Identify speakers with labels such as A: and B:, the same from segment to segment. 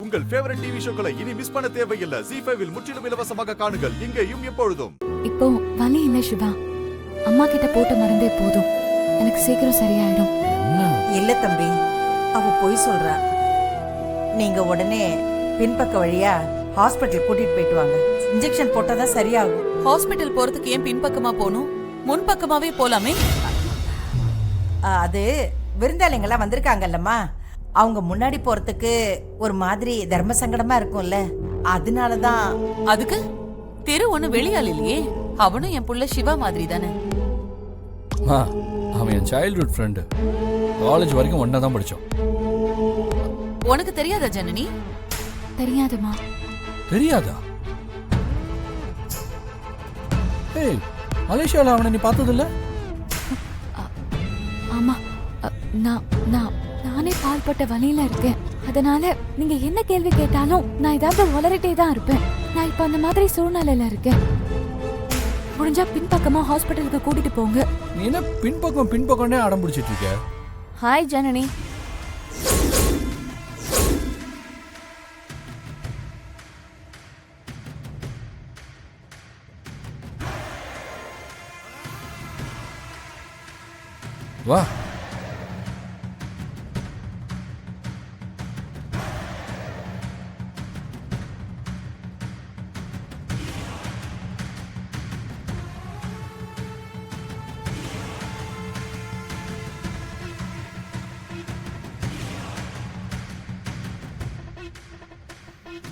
A: உங்கள் favourite TV ஷோக்களை இனி miss பண்ண தேவையில்லை. ZEE5 இல் முற்றிலும் இலவசமாக காணுங்கள், இங்கேயும் எப்பொழுதும்.
B: இப்போ வலி இல்ல சிவா, அம்மா கிட்ட போட்ட மருந்தே போதும், எனக்கு சீக்கிரம் சரியாயிடும்.
C: இல்ல தம்பி, அவ பொய் சொல்றா. நீங்க உடனே பின்பக்க வழியா ஹாஸ்பிட்டல் கூட்டிட்டு போயிட்டு வாங்க. இன்ஜெக்ஷன் போட்டாதான் சரியாகும்.
D: ஹாஸ்பிட்டல் போறதுக்கு ஏன் பின்பக்கமா போகணும்? முன்பக்கமாவே போலாமே.
C: அது விருந்தாளிங்கெல்லாம் வந்திருக்காங்கல்லம்மா, அவங்க முன்னாடி போறதுக்கு ஒரு மாதிரி தர்ம சங்கடமா இருக்கும்ல, அதனாலதான்.
D: அதுக்கு தெரு ஒண்ணு வெளியாள் இல்லையே, அவனும் என் புள்ள சிவா மாதிரி தானே.
E: அவன் என் சைல்ட்ஹுட் ஃப்ரெண்டு, காலேஜ் வரைக்கும் ஒன்னா தான் படிச்சோம்.
D: உனக்கு தெரியாதா ஜனனி?
B: தெரியாதுமா.
E: தெரியாதா? ஏய், மலேசியாவில் அவனை நீ பார்த்ததில்ல?
B: ஆமா, நானே பால்பட்ட வழியில இருக்கேன். அதனால நீங்க என்ன கேள்வி கேட்டாலும் நான் ஏதாவது வளரிட்டே தான் இருப்பேன். நான் இப்ப அந்த மாதிரி சூழ்நிலையில இருக்கேன். முடிஞ்சா பின்பக்கமா ஹாஸ்பிட்டலுக்கு கூட்டிட்டு போங்க.
E: நீ என்ன பின்பக்கம்னே அடம் பிடிச்சிட்டு இருக்க?
B: ஹாய் ஜனனி.
E: வா.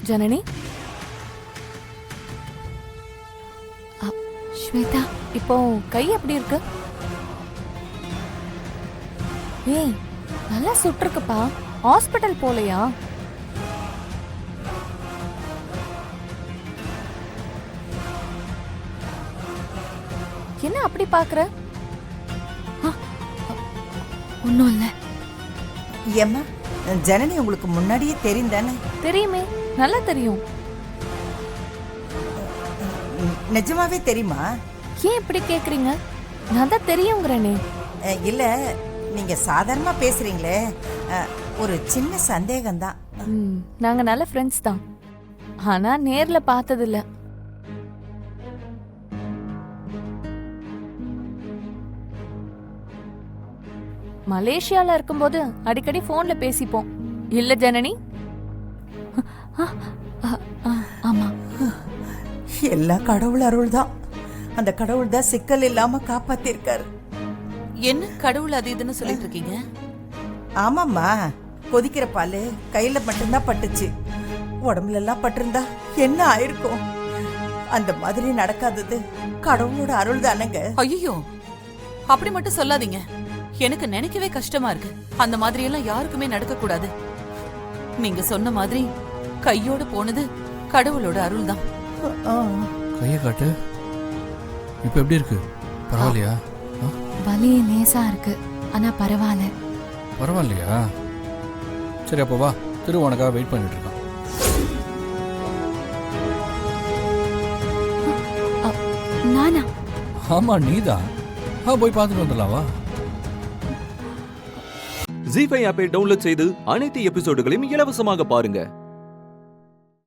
B: ஜனனி, ஸ்வேதா, இப்போ கை எப்படி இருக்கு? ஏய், நல்லா சுட்டிருக்குப்பா. ஹாஸ்பிட்டல் போலையா? என்ன அப்படி பாக்குற? ஒண்ணும் இல்ல.
C: ஏம்மா, ஜனனி உங்களுக்கு முன்னாடியே தெரியும் தானே?
B: தெரியுமே, நல்லா தெரியும்.
C: நிஜமாவே தெரியுமா?
B: ஏன் இப்படி கேக்குறீங்க? நான் தான் தெரியுங்கிறேனே.
C: இல்ல, நீங்க சாதாரணமா பேசுறீங்களே, ஒரு சின்ன சந்தேகம்தான்.
B: நாங்க நல்ல ஃப்ரெண்ட்ஸ் தான், ஆனா நேர்ல பார்த்தது இல்ல. மலேசியால இருக்கும்போது அடிக்கடி போன்ல பேசிப்போம் இல்ல ஜனனி? ஆமா.
C: எல்லா கடவுள் அருள் தான். அந்த கடவுள் தான் சிக்கல் இல்லாம காப்பாத்திருக்காரு.
D: என்ன கடவுள் அது இதுன்னு சொல்லிட்டு இருக்கீங்க?
C: ஆமாம்மா, கொதிக்கிற பால் கையில மட்டும்தான் பட்டுச்சு, உடம்புல எல்லாம் பட்டிருந்தா என்ன ஆயிருக்கும்? அந்த மாதிரி நடக்காதது கடவுளோட அருள் தானங்க.
D: ஐயோ, அப்படி மட்டும் சொல்லாதீங்க. எனக்கு நினைக்கவே கஷ்டமா இருக்கு. அந்த மாதிரி எல்லாம் யாருக்குமே நடக்க கூடாது. நீங்க சொன்ன மாதிரி கையோட போனது கடவுளோட அருள் தான்.
E: கைய காட்டு. இப்ப எப்படி இருக்கு? பரவாயில்லையா?
B: வலி லேசா இருக்கு, ஆனா பரவாயில்ல.
E: பரவாயில்லையா? சரி, அப்போ வா, திரு உனக்காக வெயிட் பண்ணிட்டு இருக்கான்.
B: நானா?
E: ஆமா, நீதான். போய் பார்த்துட்டு வந்துடலாம், வா.
F: ZEE5 ஆப்பை டவுன்லோட் செய்து அனைத்து எபிசோடுகளையும் இலவசமாக பாருங்க.